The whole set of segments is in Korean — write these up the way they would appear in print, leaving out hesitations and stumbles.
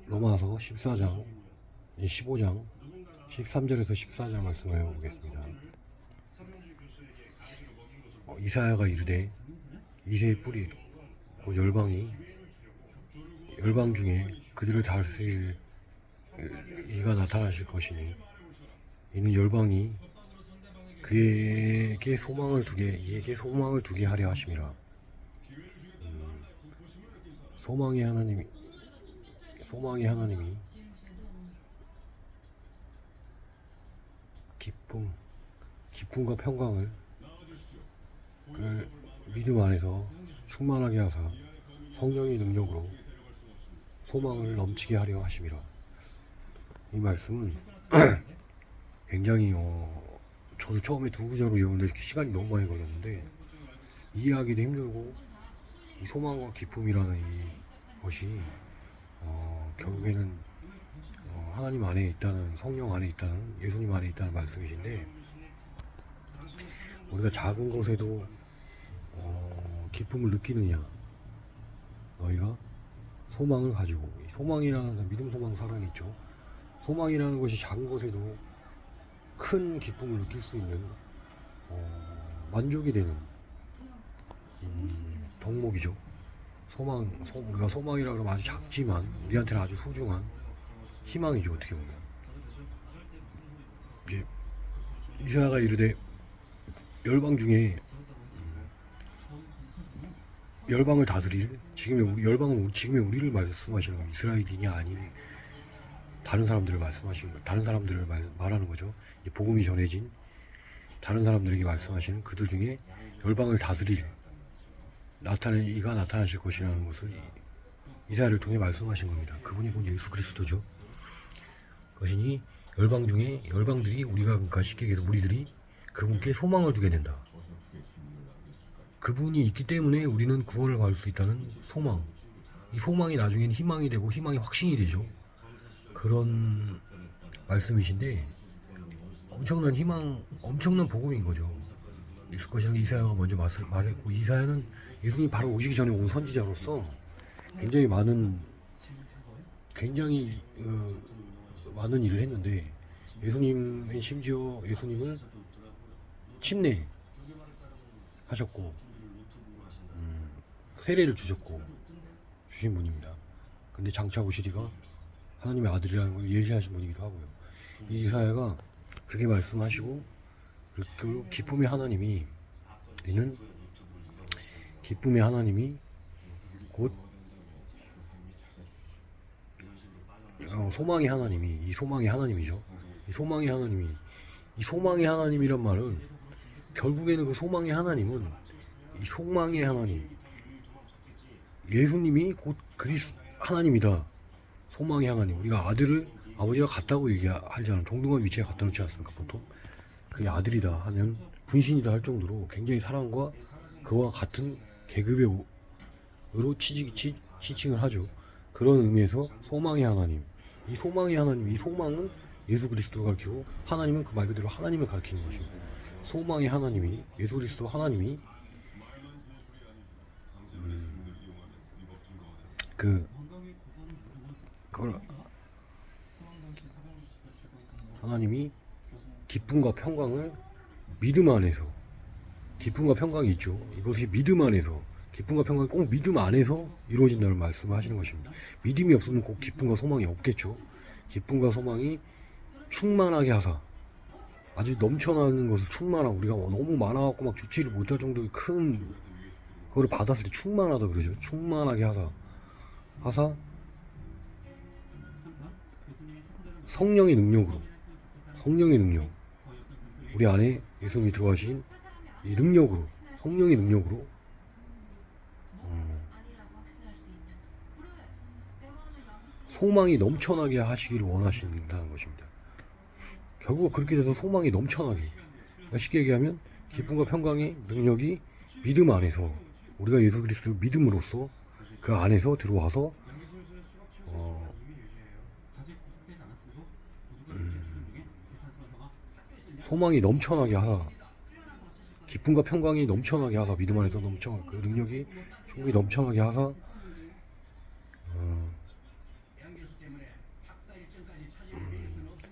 로마서 14장, 15장, 13절에서 14절 말씀을 보겠습니다. 이사야가 이르되 이새의 뿌리 곧 열방 중에 그들을 다스릴 이가 나타나실 것이니 이는 열방이 이에게 소망을 두게 하려 하심이라. 소망의 하나님이 기쁨과 평강을 그 믿음 안에서 충만하게 하사 성령의 능력으로 소망을 넘치게 하려 하심이라. 이 말씀은 굉장히 저도 처음에 두 구절로 외우는데 시간이 너무 많이 걸렸는데 이해하기도 힘들고, 이 소망과 기쁨이라는 것이 결국에는 하나님 안에 있다는, 성령 안에 있다는, 예수님 안에 있다는 말씀이신데, 우리가 작은 것에도 기쁨을 느끼느냐, 너희가 소망을 가지고, 소망이라는 믿음, 소망, 사랑이 있죠. 소망이라는 것이 작은 것에도 큰 기쁨을 느낄 수 있는 만족이 되는 덕목이죠. 우리가 소망이라 그러면 아주 작지만 우리한테는 아주 소중한 희망이죠. 어떻게 보면 이제 이사야가 이르되 열방 중에 열방을 다스릴, 지금의 우리를 말씀하시는 거예요. 이스라엘인이 아닌 다른 사람들을 말씀하시는 거예요. 다른 사람들을 말하는 거죠. 복음이 전해진 다른 사람들에게 말씀하시는 그들 중에 열방을 다스릴 이가 나타나실 것이라는 것을 이사야를 통해 말씀하신 겁니다. 그분이 곧 예수 그리스도죠. 그것이니 열방 중에 열방들이, 우리가 그러니까 쉽게 얘기해서 우리들이 그분께 소망을 두게 된다. 그분이 있기 때문에 우리는 구원을 받을 수 있다는 소망. 이 소망이 나중에는 희망이 되고, 희망이 확신이 되죠. 그런 말씀이신데 엄청난 희망, 엄청난 복음인 거죠. 있을 것이라는 이사야가 먼저 말했고, 이사야는 예수님이 바로 오시기 전에 온 선지자로서 굉장히 많은 일을 했는데, 심지어 예수님을 침례하셨고 세례를 주신 분입니다. 근데 장차 오시리가 하나님의 아들이라는 걸 예시하신 분이기도 하고요. 이 이사야가 그렇게 말씀하시고, 그리고 기쁨의 하나님이 곧 소망의 하나님이, 이 소망의 하나님이죠. 이 소망의 하나님이란 말은 결국에는 그 소망의 하나님은, 이 소망의 하나님, 예수님이 곧 하나님이다. 소망의 하나님, 우리가 아들을 아버지가 같다고 얘기하잖아요. 동등한 위치에 갖다 놓지 않습니까? 보통 그게 아들이다 하면 분신이다 할 정도로 굉장히 사랑과 그와 같은 계급으로 지칭을 하죠. 그런 의미에서 소망의 하나님, 이 소망은 예수 그리스도를 가리키고, 하나님은 그 말 그대로 하나님을 가리키는 것입니다. 소망의 하나님이, 예수 그리스도 하나님이 하나님이 기쁨과 평강을 믿음 안에서, 기쁨과 평강이 있죠. 이것이 믿음 안에서, 기쁨과 평강이 꼭 믿음 안에서 이루어진다는 말씀을 하시는 것입니다. 믿음이 없으면 꼭 기쁨과 소망이 없겠죠. 기쁨과 소망이 충만하게 하사, 아주 넘쳐나는 것을 우리가 너무 많아갖고 막 주치를 못할 정도의 큰 그거를 받았을 때 충만하다 그러죠. 충만하게 하사 성령의 능력, 우리 안에 예수님이 들어가신 이 능력으로, 성령의 능력으로 소망이 넘쳐나게 하시기를 원하신다는 것입니다. 결국 그렇게 돼서 소망이 넘쳐나게, 쉽게 얘기하면 기쁨과 평강의 능력이 믿음 안에서, 우리가 예수 그리스도를 믿음으로써 그 안에서 들어와서 소망이 넘쳐나게 하사, 기쁨과 평강이 넘쳐나게 하사, 믿음 안에서 그 능력이 충분히 넘쳐나게 하사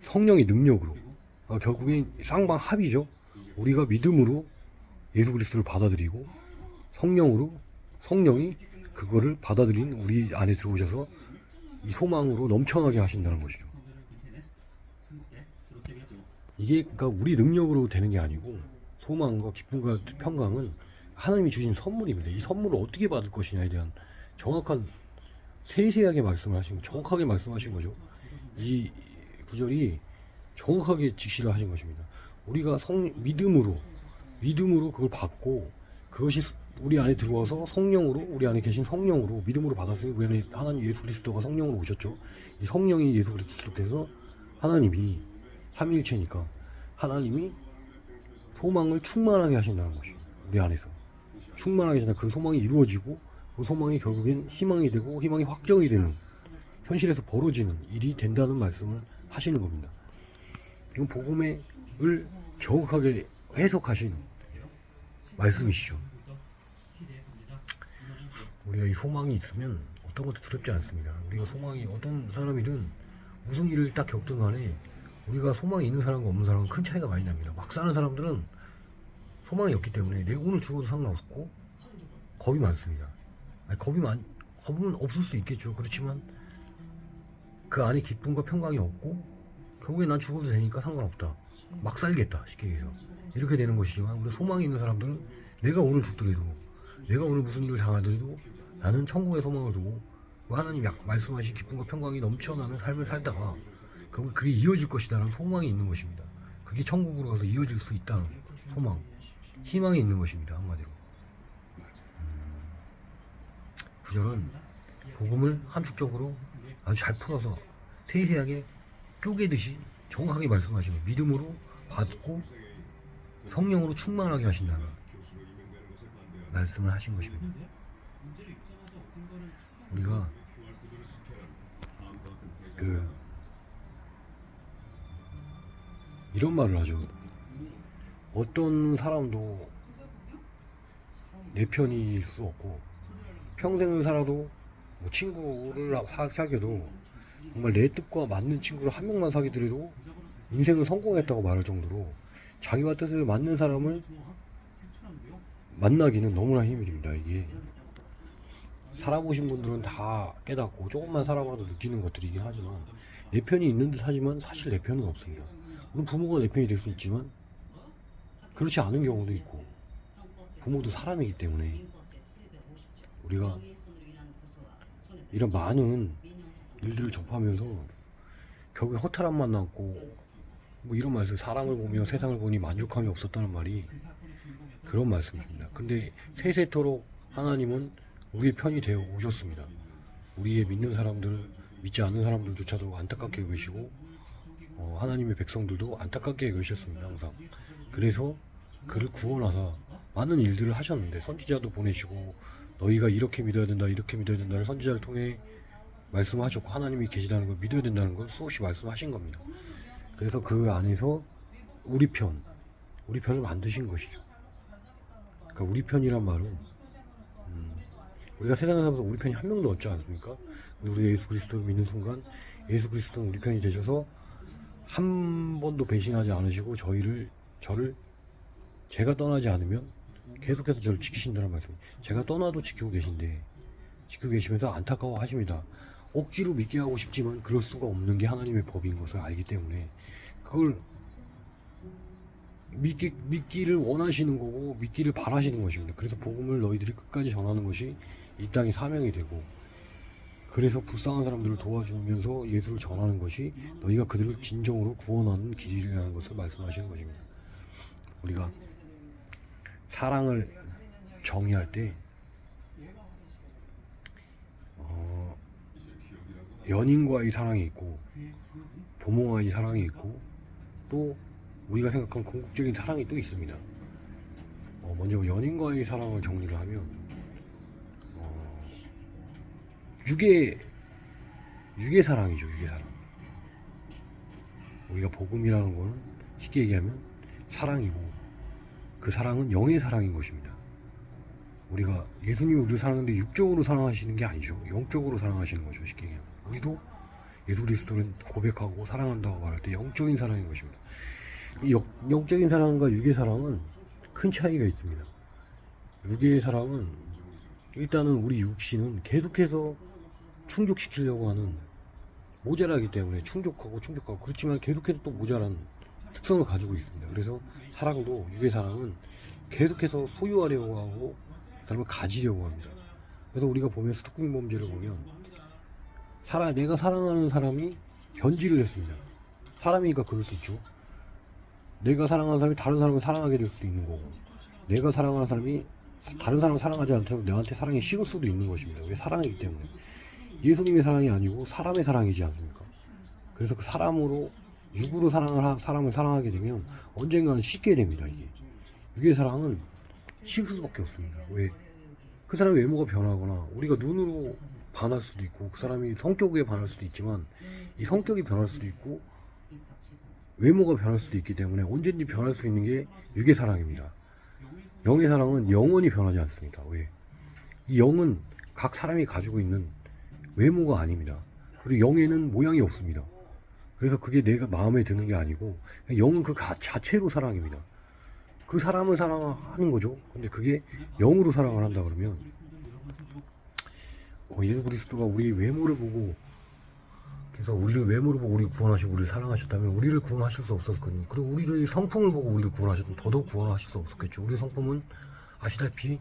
성령의 능력으로 결국엔 쌍방합이죠. 우리가 믿음으로 예수 그리스도를 받아들이고 성령이 그거를 받아들인 우리 안에 들어오셔서 이 소망으로 넘쳐나게 하신다는 것이죠. 이게 그러니까 우리 능력으로 되는 게 아니고 소망과 기쁨과 평강은 하나님이 주신 선물입니다. 이 선물을 어떻게 받을 것이냐에 대한 정확한 세세하게 말씀을 정확하게 말씀하신 거죠. 이 구절이 정확하게 직시를 하신 것입니다. 우리가 믿음으로 그걸 받고 그것이 우리 안에 들어와서 우리 안에 계신 성령으로 믿음으로 받았어요. 우리 안에 하나님 예수 그리스도가 성령으로 오셨죠. 이 성령이 예수 그리스도께서 하나님이 삼위일체니까 하나님이 소망을 충만하게 하신다는 것이에요. 우리 안에서 충만하게 하신다. 그 소망이 이루어지고 그 소망이 결국엔 희망이 되고 희망이 확정이 되는 현실에서 벌어지는 일이 된다는 말씀을 하시는 겁니다. 이건 복음을 정확하게 해석하신 말씀이시죠. 우리가 이 소망이 있으면 어떤 것도 두렵지 않습니다. 우리가 소망이 어떤 사람이든 무슨 일을 딱 겪든 간에 우리가 소망이 있는 사람과 없는 사람은 큰 차이가 많이 납니다. 막 사는 사람들은 소망이 없기 때문에 내가 오늘 죽어도 상관없고 겁이 많습니다. 겁은 없을 수 있겠죠. 그렇지만 그 안에 기쁨과 평강이 없고 결국에 난 죽어도 되니까 상관없다. 막 살겠다. 쉽게 얘기해서 이렇게 되는 것이지만 우리 소망이 있는 사람들은 내가 오늘 죽더라도 내가 오늘 무슨 일을 당하더라도 나는 천국의 소망을 두고 하나님 말씀하신 기쁨과 평강이 넘쳐나는 삶을 살다가 그게 이어질 것이다라는 소망이 있는 것입니다. 그게 천국으로 가서 이어질 수 있다는 소망, 희망이 있는 것입니다. 한마디로. 구절은 복음을 함축적으로 아주 잘 풀어서 세세하게 쪼개듯이 정확하게 말씀하시는 믿음으로 받고 성령으로 충만하게 하신다는 말씀을 하신 것입니다. 우리가 이런 말을 하죠. 어떤 사람도 내 편일 수 없고 평생을 살아도 뭐 친구를 사귀어도 정말 내 뜻과 맞는 친구를 한 명만 사귀더라도 인생을 성공했다고 말할 정도로 자기와 뜻을 맞는 사람을 만나기는 너무나 힘듭니다. 이게 살아보신 분들은 다 깨닫고 조금만 살아봐도 느끼는 것들이긴 하지만 내 편이 있는 듯 하지만 사실 내 편은 없습니다. 물론 부모가 내 편이 될 수 있지만 그렇지 않은 경우도 있고 부모도 사람이기 때문에 우리가 이런 많은 일들을 접하면서 결국에 허탈함만 남고 뭐 이런 말씀, 사람을 보며 세상을 보니 만족함이 없었다는 말이 그런 말씀입니다. 근데 세세토록 하나님은 우리의 편이 되어 오셨습니다. 우리의 믿는 사람들, 믿지 않는 사람들조차도 안타깝게 계시고 하나님의 백성들도 안타깝게 계셨습니다. 항상. 그래서 그를 구원하사 많은 일들을 하셨는데 선지자도 보내시고 너희가 이렇게 믿어야 된다, 이렇게 믿어야 된다를 선지자를 통해 말씀하셨고 하나님이 계시다는 걸 믿어야 된다는 걸 수없이 말씀하신 겁니다. 그래서 그 안에서 우리 편을 만드신 것이죠. 그러니까 우리 편이란 말은 우리가 세상에 살면서 우리 편이 한 명도 없지 않습니까? 우리 예수 그리스도를 믿는 순간 예수 그리스도는 우리 편이 되셔서 한 번도 배신하지 않으시고 저를 제가 떠나지 않으면 계속해서 저를 지키신다는 말씀. 제가 떠나도 지키고 계시면서 안타까워 하십니다. 억지로 믿게 하고 싶지만 그럴 수가 없는 게 하나님의 법인 것을 알기 때문에 그걸 믿기를 원하시는 거고 믿기를 바라시는 것입니다. 그래서 복음을 너희들이 끝까지 전하는 것이 이 땅의 사명이 되고 그래서 불쌍한 사람들을 도와주면서 예수를 전하는 것이 너희가 그들을 진정으로 구원하는 길이라는 것을 말씀하시는 것입니다. 우리가 사랑을 정의할 때 연인과의 사랑이 있고 부모와의 사랑이 있고 또 우리가 생각하는 궁극적인 사랑이 또 있습니다. 먼저 연인과의 사랑을 정리를 하면 육의 사랑이죠. 육의 사랑. 우리가 복음이라는 거는 쉽게 얘기하면 사랑이고 그 사랑은 영의 사랑인 것입니다. 우리가 예수님이 우리를 사랑하는데 육적으로 사랑하시는 게 아니죠. 영적으로 사랑하시는 거죠. 쉽게 얘기하면 우리도 예수 그리스도는 고백하고 사랑한다고 말할 때 영적인 사랑인 것입니다. 이 영적인 사랑과 육의 사랑은 큰 차이가 있습니다. 육의 사랑은 일단은 우리 육신은 계속해서 충족시키려고 하는, 모자라기 때문에 충족하고 그렇지만 계속해서 또 모자란 특성을 가지고 있습니다. 그래서 사랑도, 육의 사랑은 계속해서 소유하려고 하고 사람을 가지려고 합니다. 그래서 우리가 보면 스토킹 범죄를 보면 내가 사랑하는 사람이 변질을 했습니다. 사람이니까 그럴 수 있죠. 내가 사랑하는 사람이 다른 사람을 사랑하게 될 수도 있는 거고, 내가 사랑하는 사람이 다른 사람을 사랑하지 않도록 나한테 사랑이 식을 수도 있는 것입니다. 왜? 사랑이기 때문에. 예수님의 사랑이 아니고 사람의 사랑이지 않습니까? 그래서 그 사람으로, 육으로 사람을 사랑하게 되면 언젠가는 식게 됩니다. 이게 육의 사랑은 식을 수밖에 없습니다. 왜? 그 사람의 외모가 변하거나 우리가 눈으로 반할 수도 있고, 그 사람이 성격에 반할 수도 있지만 이 성격이 변할 수도 있고 외모가 변할 수도 있기 때문에 언제든지 변할 수 있는 게 육의 사랑입니다. 영의 사랑은 영원히 변하지 않습니다. 왜? 이 영은 각 사람이 가지고 있는 외모가 아닙니다. 그리고 영에는 모양이 없습니다. 그래서 그게 내가 마음에 드는 게 아니고 영은 그 자체로 사랑입니다. 그 사람을 사랑하는 거죠. 근데 그게 영으로 사랑을 한다 그러면 예수 그리스도가 우리 외모를 보고, 그래서 우리를 외모를 보고 우리를 구원하시고 우리를 사랑하셨다면 우리를 구원하실 수 없었거든요. 그리고 우리의 성품을 보고 우리를 구원하셨다면 더더욱 구원하실 수 없었겠죠. 우리의 성품은 아시다시피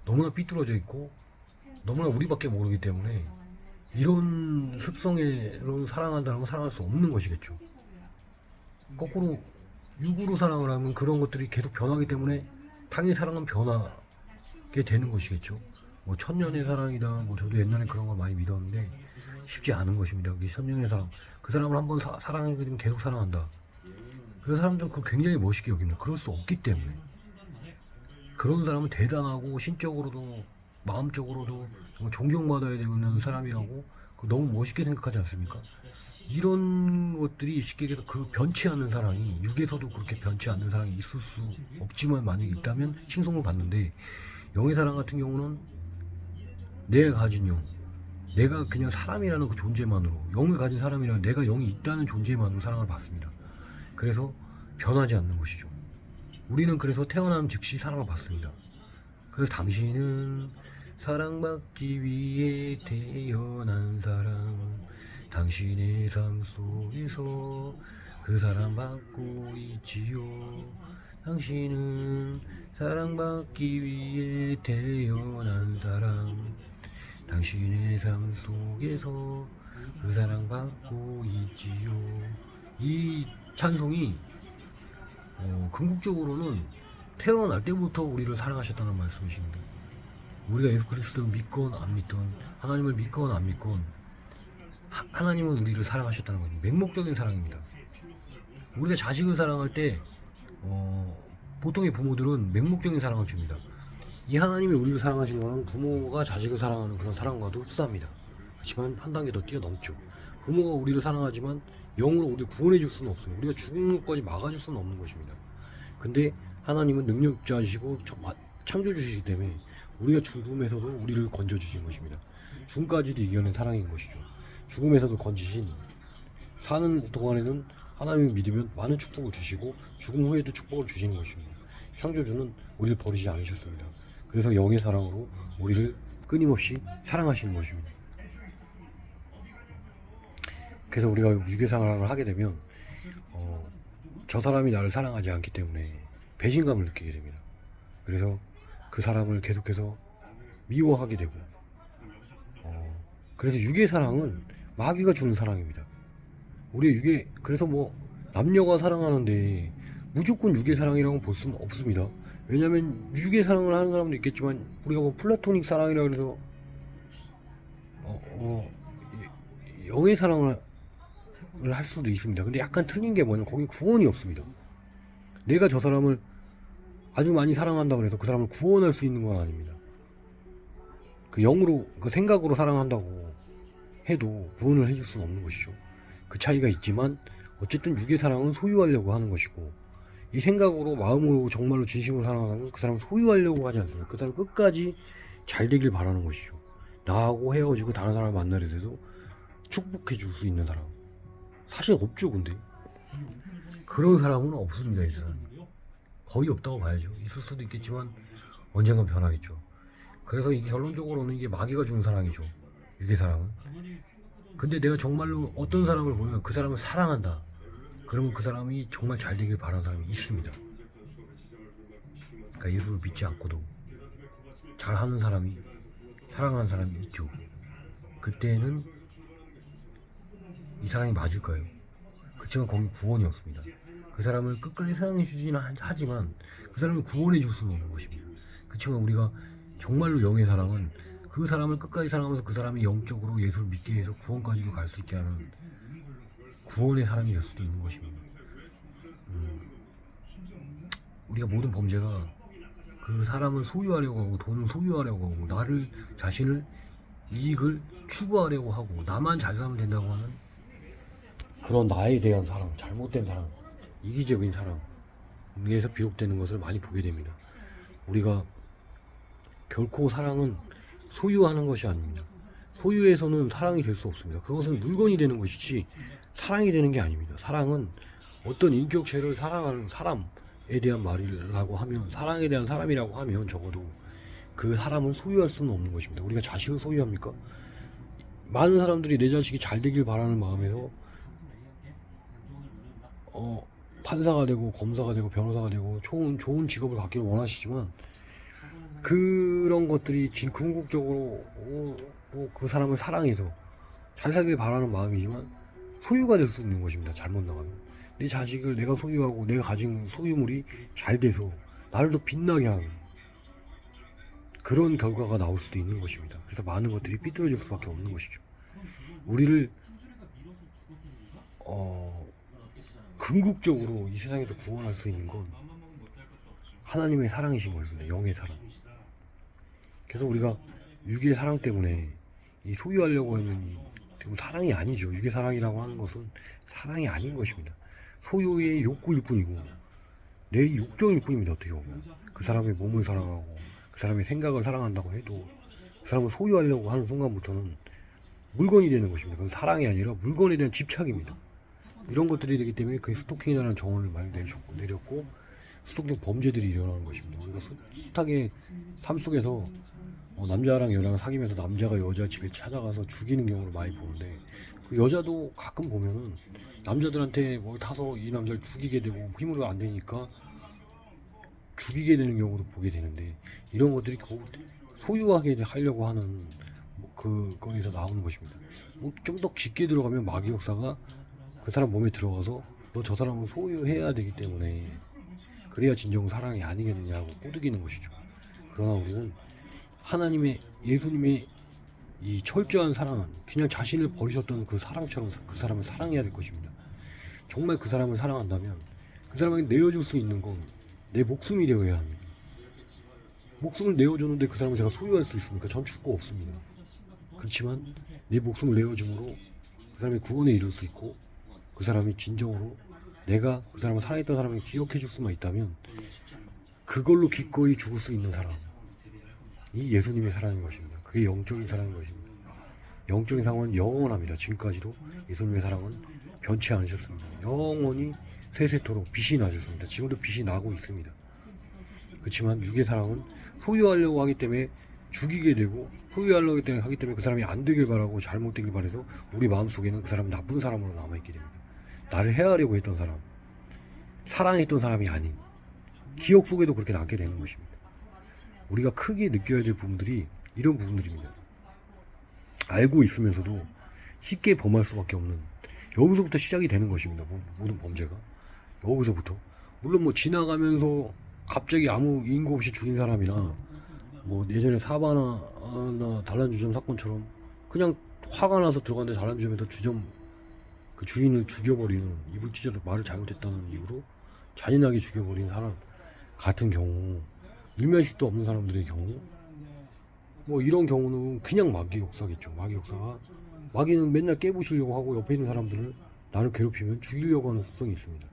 너무나 삐뚤어져 있고 너무나 우리밖에 모르기 때문에 이런 습성으로 사랑한다는 건 사랑할 수 없는 것이겠죠. 거꾸로 육으로 사랑을 하면 그런 것들이 계속 변하기 때문에 당연히 사랑은 변하게 되는 것이겠죠. 뭐 천년의 사랑이다, 뭐 저도 옛날에 그런 걸 많이 믿었는데 쉽지 않은 것입니다. 그게 천년의 사랑. 그 사람을 한번 사랑하게 되면 계속 사랑한다. 그 사람들은 그거 굉장히 멋있게 여깁니다. 그럴 수 없기 때문에. 그런 사람은 대단하고 신적으로도 마음적으로도 정말 존경받아야 되는 사람이라고 너무 멋있게 생각하지 않습니까? 이런 것들이 쉽게 얘기해서 그 변치 않는 사랑이, 육에서도 그렇게 변치 않는 사랑이 있을 수 없지만 만약에 있다면 칭송을 받는데, 영의 사랑 같은 경우는 내가 가진 영, 내가 그냥 사람이라는 그 존재만으로, 영을 가진 사람이라는 내가 영이 있다는 존재만으로 사랑을 받습니다. 그래서 변하지 않는 것이죠. 우리는 그래서 태어난 즉시 사랑을 받습니다. 그래서 당신은 사랑받기 위해 태어난 사람, 당신의 삶 속에서 그 사랑 받고 있지요. 당신은 사랑받기 위해 태어난 사람, 당신의 삶 속에서 그 사랑 받고 있지요. 이 찬송이 궁극적으로는 태어날 때부터 우리를 사랑하셨다는 말씀이십니다. 우리가 예수 그리스도를 믿건 안 믿건, 하나님을 믿건 안 믿건, 하나님은 우리를 사랑하셨다는 겁니다. 맹목적인 사랑입니다. 우리가 자식을 사랑할 때 보통의 부모들은 맹목적인 사랑을 줍니다. 이 하나님이 우리를 사랑하시는 것은 부모가 자식을 사랑하는 그런 사랑과도 흡사합니다. 하지만 한 단계 더 뛰어넘죠. 부모가 우리를 사랑하지만 영으로 우리를 구원해 줄 수는 없습니다. 우리가 죽는 것까지 막아줄 수는 없는 것입니다. 근데 하나님은 능력자이시고 창조주시기 때문에 우리가 죽음에서도 우리를 건져주신 것입니다. 죽음까지도 이겨낸 사랑인 것이죠. 죽음에서도 건지신, 사는 동안에는 하나님을 믿으면 많은 축복을 주시고 죽음 후에도 축복을 주시는 것입니다. 창조주는 우리를 버리지 않으셨습니다. 그래서 영의 사랑으로 우리를 끊임없이 사랑하시는 것입니다. 그래서 우리가 육의 사랑을 하게 되면 저 사람이 나를 사랑하지 않기 때문에 배신감을 느끼게 됩니다. 그래서 그 사람을 계속해서 미워하게 되고, 그래서 육의 사랑은 마귀가 주는 사랑입니다. 그래서 뭐 남녀가 사랑하는데 무조건 육의 사랑이라고 볼 수는 없습니다. 왜냐면 육의 사랑을 하는 사람도 있겠지만 우리가 뭐 플라토닉 사랑이라 그래서 영의 사랑을 할 수도 있습니다. 근데 약간 틀린 게 뭐냐면 거기 구원이 없습니다. 내가 저 사람을 아주 많이 사랑한다고 해서 그 사람을 구원할 수 있는 건 아닙니다. 그 영으로, 그 생각으로 사랑한다고 해도 구원을 해줄 수는 없는 것이죠. 그 차이가 있지만 어쨌든 육의 사랑은 소유하려고 하는 것이고, 이 생각으로 마음으로 정말로 진심으로 사랑하는 그 사람을 소유하려고 하지 않습니다. 그 사람 끝까지 잘 되길 바라는 것이죠. 나하고 헤어지고 다른 사람을 만나려 해도 축복해 줄 수 있는 사람 사실 없죠. 근데 그런 사람은 없습니다. 이 세상에 거의 없다고 봐야죠. 있을 수도 있겠지만 언젠간 변하겠죠. 그래서 이게 결론적으로는 이게 마귀가 주는 사랑이죠. 유괴 사랑은. 근데 내가 정말로 어떤 사람을 보면 그 사람을 사랑한다. 그러면 그 사람이 정말 잘 되길 바라는 사람이 있습니다. 그러니까 예수를 믿지 않고도 잘하는 사람이 사랑하는 사람이 있죠. 그때는 이 사랑이 맞을까요? 그렇지만 거기 구원이 없습니다. 그 사람을 끝까지 사랑해 주지는 하지만 그 사람을 구원해 줄 수는 없는 것입니다. 그렇지만 우리가 정말로 영의 사랑은 그 사람을 끝까지 사랑하면서 그 사람이 영적으로 예수를 믿게 해서 구원까지도 갈 수 있게 하는 구원의 사랑이 될 수도 있는 것입니다. 우리가 모든 범죄가 그 사람을 소유하려고 하고 돈을 소유하려고 하고 나를 자신을 이익을 추구하려고 하고 나만 잘 살면 된다고 하는 그런 나에 대한 사랑, 잘못된 사랑, 이기적인 사랑에서 비롯되는 것을 많이 보게 됩니다. 우리가 결코 사랑은 소유하는 것이 아닙니다. 소유에서는 사랑이 될 수 없습니다. 그것은 물건이 되는 것이지 사랑이 되는 게 아닙니다. 사랑은 어떤 인격체를 사랑하는 사람에 대한 말이라고 하면, 사랑에 대한 사람이라고 하면 적어도 그 사람을 소유할 수는 없는 것입니다. 우리가 자식을 소유합니까? 많은 사람들이 내 자식이 잘 되길 바라는 마음에서 판사가 되고 검사가 되고 변호사가 되고 좋은 직업을 갖기를 원하시지만 그런 것들이 궁극적으로 그 사람을 사랑해서 잘 살길 바라는 마음이지만 소유가 될 수 있는 것입니다. 잘못 나가면 내 자식을 내가 소유하고 내가 가진 소유물이 잘 돼서 나를 더 빛나게 하는 그런 결과가 나올 수도 있는 것입니다. 그래서 많은 것들이 삐뚤어질 수밖에 없는 것이죠. 우리를 궁극적으로 이 세상에서 구원할 수 있는 건 하나님의 사랑이신 것입니다. 영의 사랑. 그래서 우리가 육의 사랑 때문에 이 소유하려고 하는 이 사랑이 아니죠. 육의 사랑이라고 하는 것은 사랑이 아닌 것입니다. 소유의 욕구일 뿐이고 내 욕정일 뿐입니다. 어떻게 보면 그 사람의 몸을 사랑하고 그 사람의 생각을 사랑한다고 해도 그 사람을 소유하려고 하는 순간부터는 물건이 되는 것입니다. 그건 사랑이 아니라 물건에 대한 집착입니다. 이런 것들이 되기 때문에 그 스토킹이라는 정원을 많이 내렸고 스토킹 범죄들이 일어나는 것입니다. 우리가 숱하게 삶 속에서 남자랑 여자랑 사귀면서 남자가 여자 집에 찾아가서 죽이는 경우를 많이 보는데 그 여자도 가끔 보면은 남자들한테 뭐 타서 이 남자를 죽이게 되고 힘으로 안 되니까 죽이게 되는 경우도 보게 되는데 이런 것들이 소유하게 하려고 하는 그거에서 나오는 것입니다. 좀 더 깊게 들어가면 마귀 역사가 그 사람 몸에 들어가서 너 저 사람을 소유해야 되기 때문에 그래야 진정 사랑이 아니겠느냐고 꼬드기는 것이죠. 그러나 우리는 하나님의 예수님의 이 철저한 사랑은 그냥 자신을 버리셨던 그 사랑처럼 그 사람을 사랑해야 될 것입니다. 정말 그 사람을 사랑한다면 그 사람에게 내어줄 수 있는 건 내 목숨이 되어야 합니다. 목숨을 내어줬는데 그 사람을 제가 소유할 수 있습니까? 전 죽고 없습니다. 그렇지만 내 목숨을 내어줌으로 그 사람의 구원에 이룰 수 있고 그 사람이 진정으로 내가 그 사람을 사랑했던 사람을 기억해 줄 수만 있다면 그걸로 기꺼이 죽을 수 있는 사람이 예수님의 사랑인 것입니다. 그게 영적인 사랑인 것입니다. 영적인 사랑은 영원합니다. 지금까지도 예수님의 사랑은 변치 않으셨습니다. 영원히 세세토록 빛이 나셨습니다. 지금도 빛이 나고 있습니다. 그렇지만 육의 사랑은 소유하려고 하기 때문에 죽이게 되고 소유하려고 하기 때문에 그 사람이 안 되길 바라고 잘못되길 바라서 우리 마음속에는 그 사람은 나쁜 사람으로 남아있게 됩니다. 나를 해하려고 했던 사람, 사랑했던 사람이 아닌 기억 속에도 그렇게 남게 되는 것입니다. 우리가 크게 느껴야 될 부분들이 이런 부분들입니다. 알고 있으면서도 쉽게 범할 수밖에 없는 여기서부터 시작이 되는 것입니다. 모든 범죄가 여기서부터. 물론 뭐 지나가면서 갑자기 아무 인고 없이 죽인 사람이나 뭐 예전에 사바나 단란주점 사건처럼 그냥 화가 나서 들어갔는데 단란주점에서 주점 그 주인을 죽여버리는, 입을 찢어서 말을 잘못했다는 이유로 잔인하게 죽여버린 사람 같은 경우, 일면식도 없는 사람들의 경우, 뭐 이런 경우는 그냥 마귀 역사겠죠. 마귀 역사가, 마귀는 맨날 깨부시려고 하고 옆에 있는 사람들을 나를 괴롭히면 죽이려고 하는 습성이 있습니다.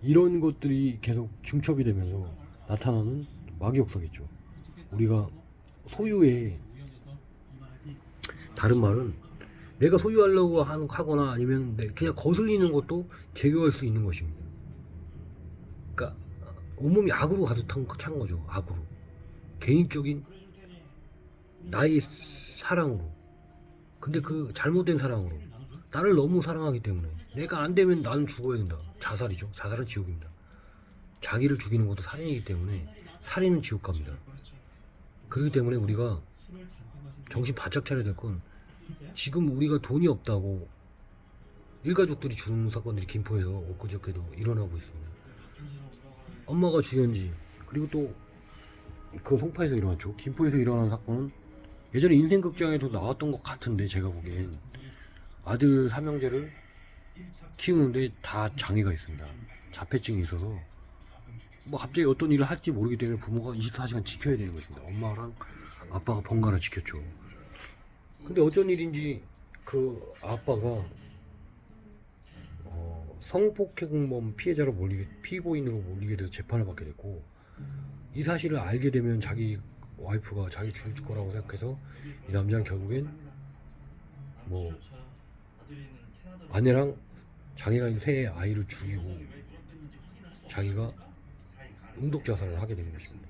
이런 것들이 계속 중첩이 되면서 나타나는 마귀 역사겠죠. 우리가 소유의 다른 말은 내가 소유하려고 하거나 아니면 그냥 거슬리는 것도 제거할 수 있는 것입니다. 그러니까 온몸이 악으로 가득 찬 거죠. 악으로. 개인적인 나의 사랑으로. 근데 그 잘못된 사랑으로. 나를 너무 사랑하기 때문에 내가 안 되면 나는 죽어야 된다. 자살이죠. 자살은 지옥입니다. 자기를 죽이는 것도 살인이기 때문에 살인은 지옥 갑니다. 그렇기 때문에 우리가 정신 바짝 차려야 될 건 지금 우리가 돈이 없다고 일가족들이 죽는 사건들이 김포에서 엊그저께도 일어나고 있습니다. 엄마가 죽였는지 그리고 또 그 송파에서 일어났죠. 김포에서 일어난 사건은 예전에 인생극장에도 나왔던 것 같은데 제가 보기엔 아들 삼형제를 키우는데 다 장애가 있습니다. 자폐증이 있어서 뭐 갑자기 어떤 일을 할지 모르기 때문에 부모가 24시간 지켜야 되는 것입니다. 엄마랑 아빠가 번갈아 지켰죠. 근데 어쩐 일인지 그 아빠가 성폭행범 피고인으로 몰리게 돼서 재판을 받게 됐고 이 사실을 알게 되면 자기 와이프가 자기 죽일 거라고 생각해서 이 남자는 결국엔 뭐 아내랑 장애가 있는 새 아이를 죽이고 자기가 응독자살을 하게 된 것입니다.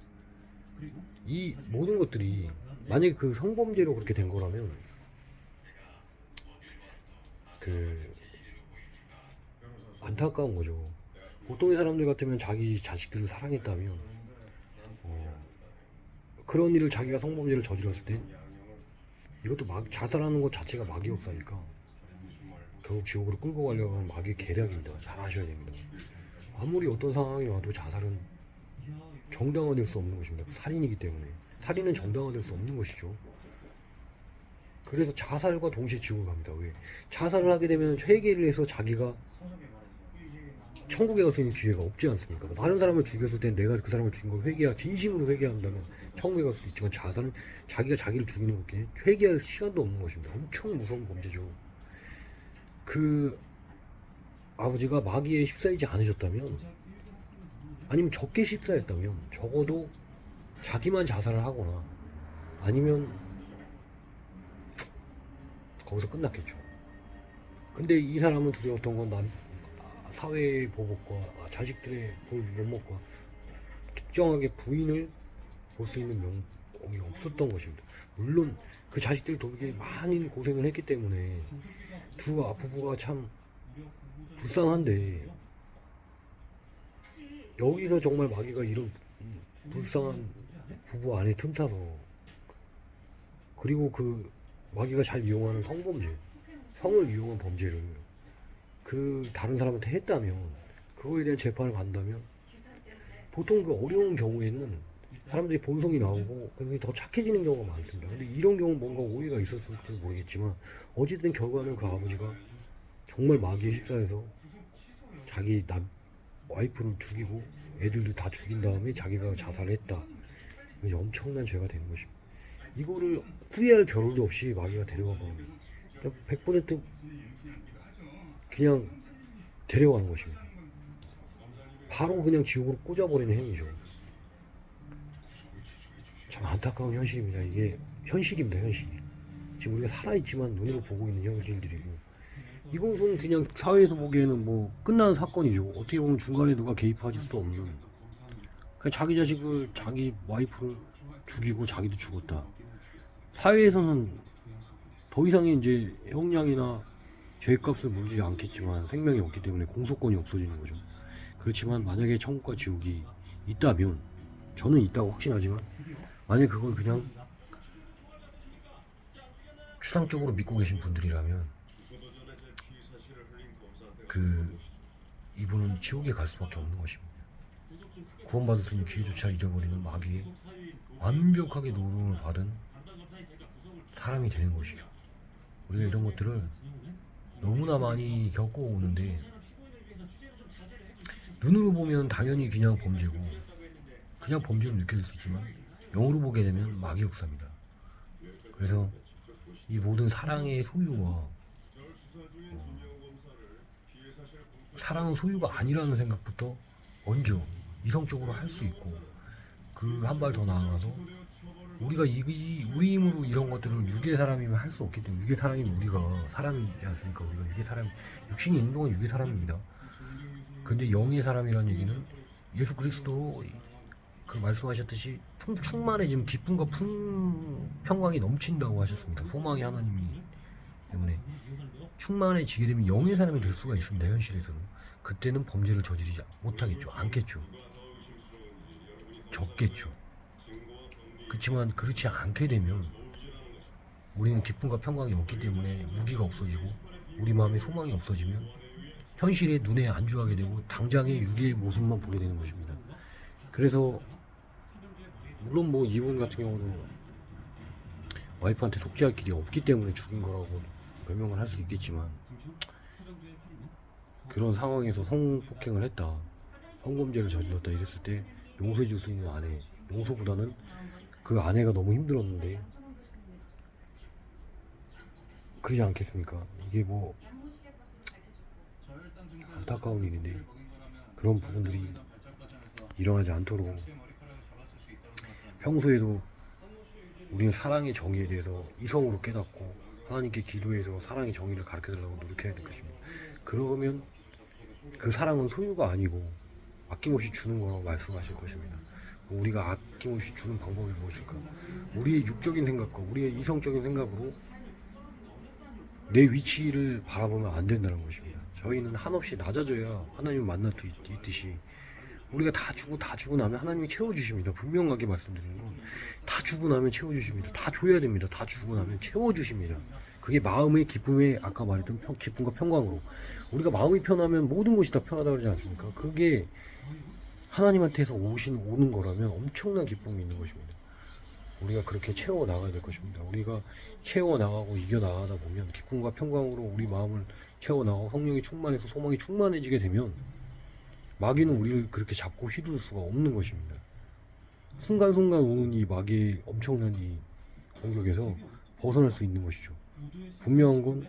이 모든 것들이 만약에 그 성범죄로 그렇게 된 거라면 그 안타까운 거죠. 보통의 사람들 같으면 자기 자식들을 사랑했다면 그런 일을 자기가 성범죄를 저질렀을 땐 이것도 자살하는 것 자체가 마귀 역사니까 결국 지옥으로 끌고 가려고 하는 마귀의 계략입니다. 잘 아셔야 됩니다. 아무리 어떤 상황이 와도 자살은 정당화될 수 없는 것입니다. 살인이기 때문에 살인은 정당화될 수 없는 것이죠. 그래서 자살과 동시에 지옥을 갑니다. 왜? 자살을 하게 되면 회개를 해서 자기가 천국에 갈 수 있는 기회가 없지 않습니까? 다른 사람을 죽였을 땐 내가 그 사람을 죽인 걸 진심으로 회개한다면 천국에 갈 수 있지만 자살은 자기가 자기를 죽이는 것끼리 회개할 시간도 없는 것입니다. 엄청 무서운 범죄죠. 그 아버지가 마귀에 휩싸이지 않으셨다면 아니면 적게 휩싸였다면 적어도 자기만 자살을 하거나 아니면 거기서 끝났겠죠. 근데 이 사람은 두려웠던 건 사회의 보복과 자식들의 면목과 특정하게 부인을 볼 수 있는 명목이 없었던 것입니다. 물론 그 자식들 도둑이 많은 고생을 했기 때문에 두 부부가 참 불쌍한데 여기서 정말 마귀가 이런 불쌍한 부부 안에 틈타서 그리고 그 마귀가 잘 이용하는 성범죄, 성을 이용한 범죄를 그 다른 사람한테 했다면 그거에 대한 재판을 받는다면 보통 그 어려운 경우에는 사람들이 본성이 나오고 굉장히 더 착해지는 경우가 많습니다. 근데 이런 경우는 뭔가 오해가 있었을지 모르겠지만 어쨌든 결과는 그 아버지가 정말 마귀에 휩싸여서 자기 와이프를 죽이고 애들도 다 죽인 다음에 자기가 자살했다. 이제 엄청난 죄가 되는 것입니다. 이거를 후회할 겨를도 없이 마귀가 데려가 버립니다. 100% 그냥 데려가는 것입니다. 바로 그냥 지옥으로 꽂아버리는 행위죠. 참 안타까운 현실입니다. 이게 현실입니다. 현실이. 지금 우리가 살아있지만 눈으로 보고 있는 현실들이고 이것은 그냥 사회에서 보기에는 뭐 끝난 사건이죠. 어떻게 보면 중간에 누가 개입할 수도 없는 그냥 자기 자식을 자기 와이프를 죽이고 자기도 죽었다. 사회에서는 더 이상의 이제 형량이나 죄값을 물지 않겠지만 생명이 없기 때문에 공소권이 없어지는 거죠. 그렇지만 만약에 천국과 지옥이 있다면 저는 있다고 확신하지만 만약에 그걸 그냥 추상적으로 믿고 계신 분들이라면 이분은 지옥에 갈 수밖에 없는 것입니다. 구원받을 수 있는 기회조차 잊어버리는 마귀에 완벽하게 노름을 받은 사람이 되는 것이죠. 우리가 이런 것들을 너무나 많이 겪어오는데 눈으로 보면 당연히 그냥 범죄고 그냥 범죄로 느껴질 수 있지만 영으로 보게 되면 마귀 역사입니다. 그래서 이 모든 사랑의 소유와 사랑은 소유가 아니라는 생각부터 먼저 이성적으로 할 수 있고 그 한 발 더 나아가서 우리가 우리 힘으로 이런 것들을 육의 사람이면 할 수 없기 때문에 육의 사람이면 우리가 사람이지 않습니까? 우리가 육의 사람, 육신이 있는 동안 육의 사람입니다. 근데 영의 사람이라는 얘기는 예수 그리스도 그 말씀하셨듯이 충만해지면 기쁨과 평강이 넘친다고 하셨습니다. 소망이 하나님이 때문에 충만해지게 되면 영의 사람이 될 수가 있습니다. 현실에서는 그때는 범죄를 저지르지 못하겠죠. 않겠죠. 적겠죠. 그렇지만 그렇지 않게 되면 우리는 기쁨과 평강이 없기 때문에 무기가 없어지고 우리 마음에 소망이 없어지면 현실의 눈에 안주하게 되고 당장의 육의 모습만 보게 되는 것입니다. 그래서 물론 뭐 이분 같은 경우는 와이프한테 속죄할 길이 없기 때문에 죽인 거라고 변명을 할 수 있겠지만 그런 상황에서 성폭행을 했다, 성범죄를 저질렀다 이랬을 때 용서해 줄 수 있는 아내, 용서보다는 그 아내가 너무 힘들었는데 그러지 않겠습니까? 이게 뭐 안타까운 일인데 그런 부분들이 일어나지 않도록 평소에도 우리는 사랑의 정의에 대해서 이성으로 깨닫고 하나님께 기도해서 사랑의 정의를 가르쳐달라고 노력해야 될 것입니다. 그러면 그 사랑은 소유가 아니고 아낌없이 주는 거라고 말씀하실 것입니다. 우리가 아낌없이 주는 방법이 무엇일까? 우리의 육적인 생각과 우리의 이성적인 생각으로 내 위치를 바라보면 안 된다는 것입니다. 저희는 한없이 낮아져야 하나님을 만날 수 있듯이 우리가 다 주고 나면 하나님이 채워주십니다. 분명하게 말씀드리는 건 다 주고 나면 채워주십니다. 다 줘야 됩니다. 다 주고 나면 채워주십니다. 그게 마음의 기쁨에 아까 말했던 기쁨과 평강으로 우리가 마음이 편하면 모든 것이 다 편하다고 그러지 않습니까? 그게 하나님한테서 오는 거라면 엄청난 기쁨이 있는 것입니다. 우리가 그렇게 채워 나가야 될 것입니다. 우리가 채워 나가고 이겨 나가다 보면 기쁨과 평강으로 우리 마음을 채워 나가고 성령이 충만해서 소망이 충만해지게 되면 마귀는 우리를 그렇게 잡고 휘두를 수가 없는 것입니다. 순간순간 오는 이 마귀의 엄청난 이 공격에서 벗어날 수 있는 것이죠. 분명한 건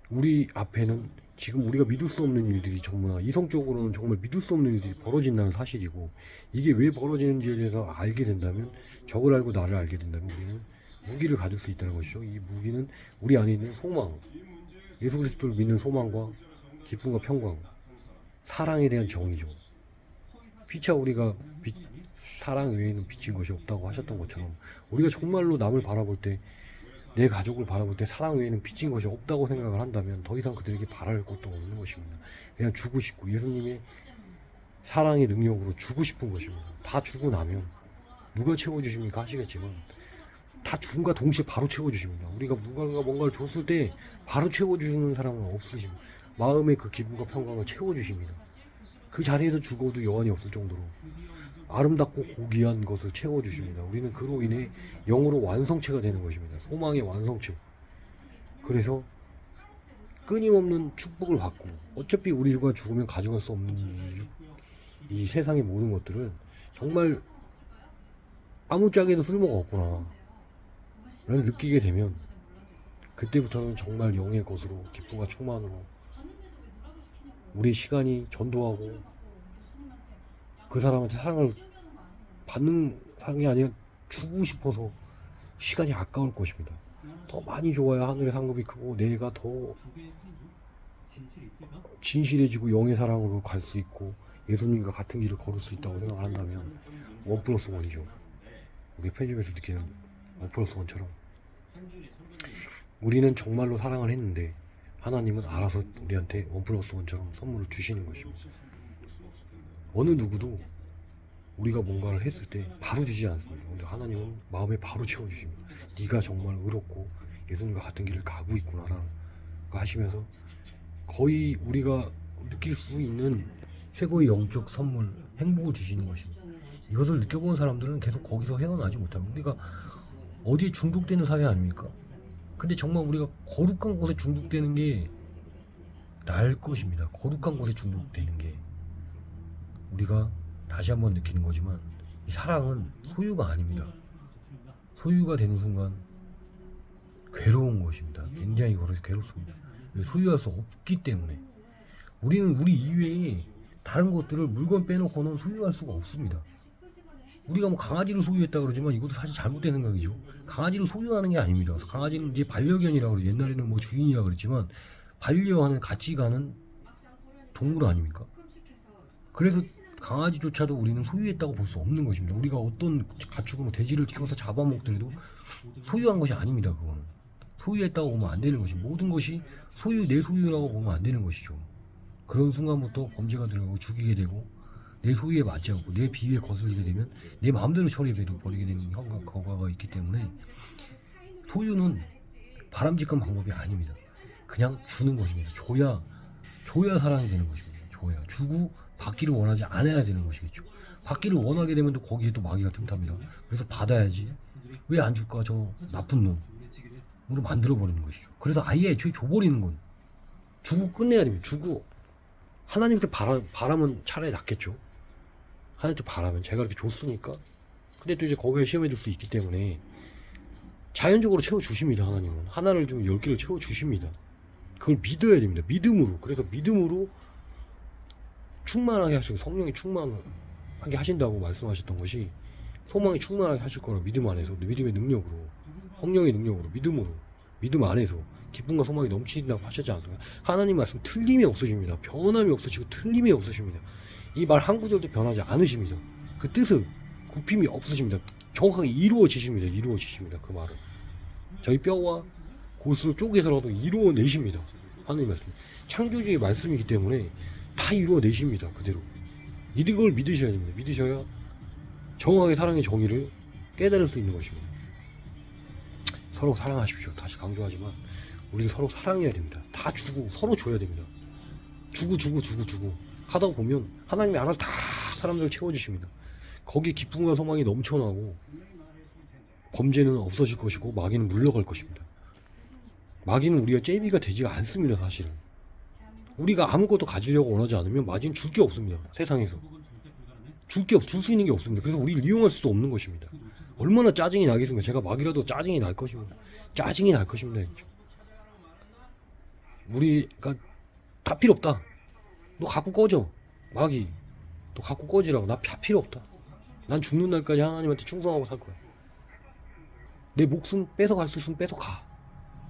우리 앞에는 지금 우리가 믿을 수 없는 일들이 정말 이성적으로는 정말 믿을 수 없는 일들이 벌어진다는 사실이고 이게 왜 벌어지는지에 대해서 알게 된다면 적을 알고 나를 알게 된다면 우리는 무기를 가질 수 있다는 것이죠. 이 무기는 우리 안에 있는 소망, 예수 그리스도를 믿는 소망과 기쁨과 평강, 사랑에 대한 정의죠. 피차 우리가 사랑 외에는 비친 것이 없다고 하셨던 것처럼 우리가 정말로 남을 바라볼 때 내 가족을 바라볼 때 사랑 외에는 비친 것이 없다고 생각을 한다면 더 이상 그들에게 바랄 것도 없는 것입니다. 그냥 주고 싶고 예수님의 사랑의 능력으로 주고 싶은 것입니다. 다 주고 나면 누가 채워주십니까 하시겠지만 다 죽음과 동시에 바로 채워주십니다. 우리가 누군가 뭔가를 줬을 때 바로 채워주시는 사람은 없으십니다. 마음의 그 기쁨과 평강을 채워주십니다. 그 자리에서 죽어도 여한이 없을 정도로 아름답고 고귀한 것을 채워주십니다. 우리는 그로 인해 영으로 완성체가 되는 것입니다. 소망의 완성체. 그래서 끊임없는 축복을 받고 어차피 우리가 죽으면 가져갈 수 없는 이 세상의 모든 것들을 정말 아무짝에도 쓸모가 없구나 라는 느끼게 되면 그때부터는 정말 영의 것으로 기쁨과 충만으로 우리의 시간이 전도하고 그 사람한테 사랑을 받는 사랑이 아니라 주고 싶어서 시간이 아까울 것입니다. 더 많이 줘야 하늘의 상급이 크고 내가 더 진실해지고 영의 사랑으로 갈 수 있고 예수님과 같은 길을 걸을 수 있다고 생각을 한다면 1+1이죠. 우리 편집에서 느끼는 1+1처럼 우리는 정말로 사랑을 했는데 하나님은 알아서 우리한테 1+1처럼 선물을 주시는 것입니다. 어느 누구도 우리가 뭔가를 했을 때 바로 주지 않습니다. 근데 하나님은 마음에 바로 채워주십니다. 네가 정말 의롭고 예수님과 같은 길을 가고 있구나라고 하시면서 거의 우리가 느낄 수 있는 최고의 영적 선물, 행복을 주시는 것입니다. 이것을 느껴본 사람들은 계속 거기서 헤어나지 못합니다. 우리가 어디에 중독되는 사회 아닙니까? 근데 정말 우리가 거룩한 곳에 중독되는 게 나을 것입니다. 거룩한 곳에 중독되는 게 우리가 다시 한번 느끼는 거지만 이 사랑은 소유가 아닙니다. 소유가 되는 순간 괴로운 것입니다. 굉장히 괴롭습니다. 소유할 수 없기 때문에 우리는 우리 이외에 다른 것들을 물건 빼놓고는 소유할 수가 없습니다. 우리가 뭐 강아지를 소유했다 그러지만 이것도 사실 잘못된 생각이죠. 강아지를 소유하는 게 아닙니다. 강아지는 이제 반려견이라고 그러죠. 옛날에는 뭐 주인이라고 그랬지만 반려하는 같이 가는 동물 아닙니까? 그래서 강아지조차도 우리는 소유했다고 볼 수 없는 것입니다. 우리가 어떤 가축을 뭐 돼지를 키워서 잡아먹더라도 소유한 것이 아닙니다. 그거는 소유했다고 보면 안 되는 것입니다. 모든 것이 내 소유라고 보면 안 되는 것이죠. 그런 순간부터 범죄가 들어가고 죽이게 되고 내 소유에 맞지 않고 내 비위에 거슬리게 되면 내 마음대로 처리해버리게 되는 결과가 있기 때문에 소유는 바람직한 방법이 아닙니다. 그냥 주는 것입니다. 줘야 사랑이 되는 것입니다. 줘야 주고 받기를 원하지 않아야 되는 것이겠죠. 받기를 원하게 되면 또 거기에 또 마귀가 틈탑니다. 그래서 받아야지. 왜 안 줄까 저 나쁜 놈으로 만들어버리는 것이죠. 그래서 아예 애초에 줘버리는 건 주고 끝내야 됩니다. 주고 하나님께 바라면 차라리 낫겠죠. 하나님께 바라면 제가 이렇게 줬으니까. 근데 또 이제 거기에 시험에 들 수 있기 때문에 자연적으로 채워주십니다. 하나님은 하나를 주면 10개를 채워주십니다. 그걸 믿어야 됩니다. 믿음으로. 그래서 믿음으로 충만하게 하시고 성령이 충만하게 하신다고 말씀하셨던 것이 소망이 충만하게 하실 거라 믿음 안에서 믿음의 능력으로 성령의 능력으로 믿음 안에서 기쁨과 소망이 넘치신다고 하셨지 않습니까? 하나님 말씀 틀림이 없으십니다. 변함이 없으시고 틀림이 없으십니다. 이 말 한 구절도 변하지 않으십니다. 그 뜻은 굽힘이 없으십니다. 정확하게 이루어지십니다. 그 말은 저희 뼈와 고수를 쪼개서라도 이루어내십니다. 하나님 말씀 창조주의 말씀이기 때문에 다 이루어내십니다. 그대로 이걸 믿으셔야 됩니다. 믿으셔야 정확하게 사랑의 정의를 깨달을 수 있는 것입니다. 서로 사랑하십시오. 다시 강조하지만 우리는 서로 사랑해야 됩니다. 다 주고 서로 줘야 됩니다. 주고 하다 보면 하나님이 알아서 다 사람들을 채워주십니다. 거기에 기쁨과 소망이 넘쳐나고 범죄는 없어질 것이고 마귀는 물러갈 것입니다. 마귀는 우리가 째비가 되지가 않습니다. 사실은 우리가 아무것도 가지려고 원하지 않으면 마귀는 줄 게 없습니다. 세상에서 줄 수 있는 게 없습니다. 그래서 우리를 이용할 수도 없는 것입니다. 얼마나 짜증이 나겠습니까? 제가 마귀라도 짜증이 날 것입니다. 우리가 다 필요 없다. 너 갖고 꺼져. 마귀 너 갖고 꺼지라고. 나 필요 없다. 난 죽는 날까지 하나님한테 충성하고 살 거야. 내 목숨 뺏어갈 수 있으면 뺏어가.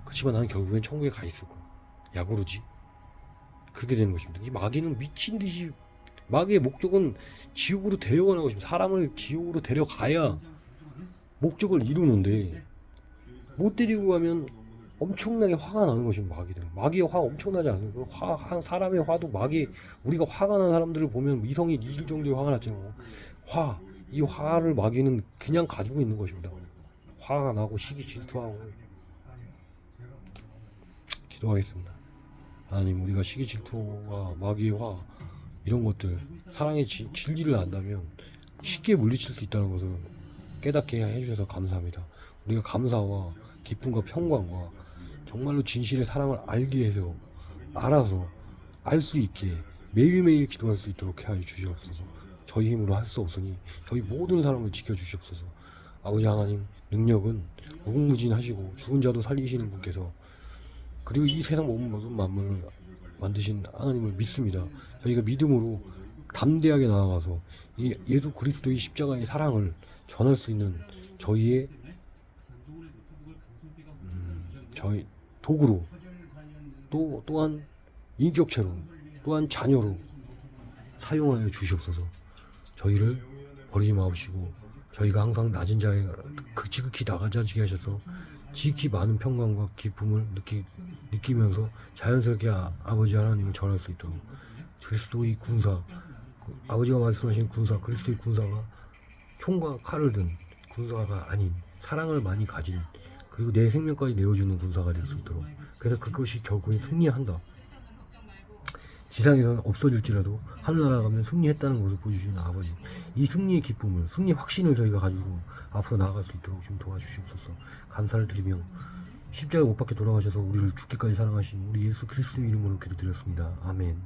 그렇지만 나는 결국엔 천국에 가 있을 거야. 야구르지. 그렇게 되는 것입니다. 이 마귀는 미친 듯이 마귀의 목적은 지옥으로 데려가는 것입니다. 사람을 지옥으로 데려가야 목적을 이루는데 못 데리고 가면 엄청나게 화가 나는 것입니다. 마귀의 화 엄청나지 않습니까? 사람의 화도 우리가 화가 난 사람들을 보면 이성이 잊을 정도의 화가 났잖아요. 이 화를 마귀는 그냥 가지고 있는 것입니다. 화가 나고 시기 질투하고. 기도하겠습니다. 하나님, 우리가 시기 질투와 마귀의 화 이런 것들 사랑의 진리를 안다면 쉽게 물리칠 수 있다는 것을 깨닫게 해주셔서 감사합니다. 우리가 감사와 기쁨과 평강과 정말로 진실의 사랑을 알아서 알 수 있게 매일매일 기도할 수 있도록 하여 주시옵소서. 저희 힘으로 할 수 없으니 저희 모든 사람을 지켜주시옵소서. 아버지 하나님, 능력은 무궁무진하시고 죽은 자도 살리시는 분께서, 그리고 이 세상 모든 만물을 만드신 하나님을 믿습니다. 저희가 믿음으로 담대하게 나아가서 이 예수 그리스도의 십자가의 사랑을 전할 수 있는 저희 도구로, 또한 인격체로, 또한 자녀로 사용하여 주시옵소서. 저희를 버리지 마시고 저희가 항상 낮은 자에 지극히 나가지게 하셔서 지극히 많은 평강과 기쁨을 느끼면서 자연스럽게 아버지 하나님을 전할 수 있도록 그리스도의 군사, 아버지가 말씀하신 군사, 그리스도의 군사가 총과 칼을 든 군사가 아닌 사랑을 많이 가진, 그리고 내 생명까지 내어주는 군사가 될 수 있도록, 그래서 그것이 결국엔 승리한다. 지상에서는 없어질지라도 하늘나라 가면 승리했다는 것을 보여주시는 아버지, 이 승리의 기쁨을, 승리의 확신을 저희가 가지고 앞으로 나아갈 수 있도록 좀 도와주시옵소서. 감사를 드리며 십자가에 못 박혀 돌아가셔서 우리를 죽기까지 사랑하신 우리 예수 그리스도 이름으로 기도드렸습니다. 아멘.